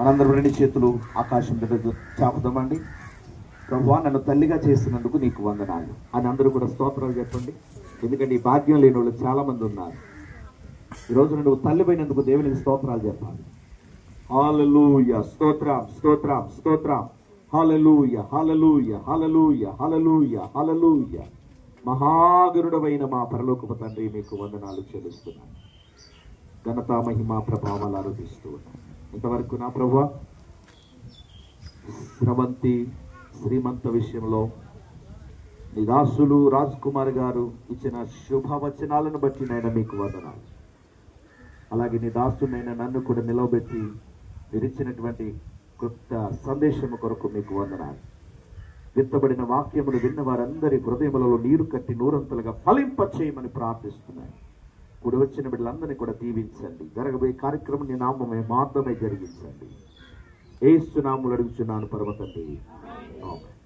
మనందరం రెండు చేతులు ఆకాశం దగ్గర చాపుదామండి. ప్రభువా, నన్ను తల్లిగా చేసినందుకు నీకు వందనాలు అని అందరూ కూడా స్తోత్రాలు చెప్పండి. ఎందుకంటే ఈ భాగ్యం లేని వాళ్ళు చాలా మంది ఉన్నారు. ఈరోజు నువ్వు తల్లిపోయినందుకు దేవునికి స్తోత్రాలు చెప్పాలి. హల్లెలూయా, స్తోత్రం స్తోత్రం స్తోత్రం. హల్లెలూయా హల్లెలూయా హల్లెలూయా హల్లెలూయా హల్లెలూయా. మహాగరుడవైన మా పరలోకపు తండ్రి, మీకు వందనాలు చెల్లిస్తున్నాను. ఘనత మహిమ ప్రభావాలు ఆరోపిస్తూ ఉన్నాను. ఇంతవరకు నా ప్రభువా, స్రవంతి శ్రీమంత విషయంలో నీ దాసులు రాజ్ కుమార్ గారు ఇచ్చిన శుభవచనాలను బట్టి నైనా మీకు వందనాలు. అలాగే నీ దాసునైనా నన్ను కూడా నిలవబెట్టి మీరు ఇచ్చినటువంటి కొత్త సందేశము కొరకు మీకు వందనాలు. విత్తబడిన వాక్యములు విన్న వారందరి హృదయములలో నీరు కట్టి నూరంతలుగా ఫలింపచేయమని ప్రార్థిస్తున్నాను. కూడి వచ్చిన బిడ్డలందరినీ కూడా దీవించండి. జరగబోయే కార్యక్రమం నీ నామమే మాత్రమే జరిగించండి. యేసు నామములో అడుగుచున్నాను పరమ తండ్రి. ఆమేన్.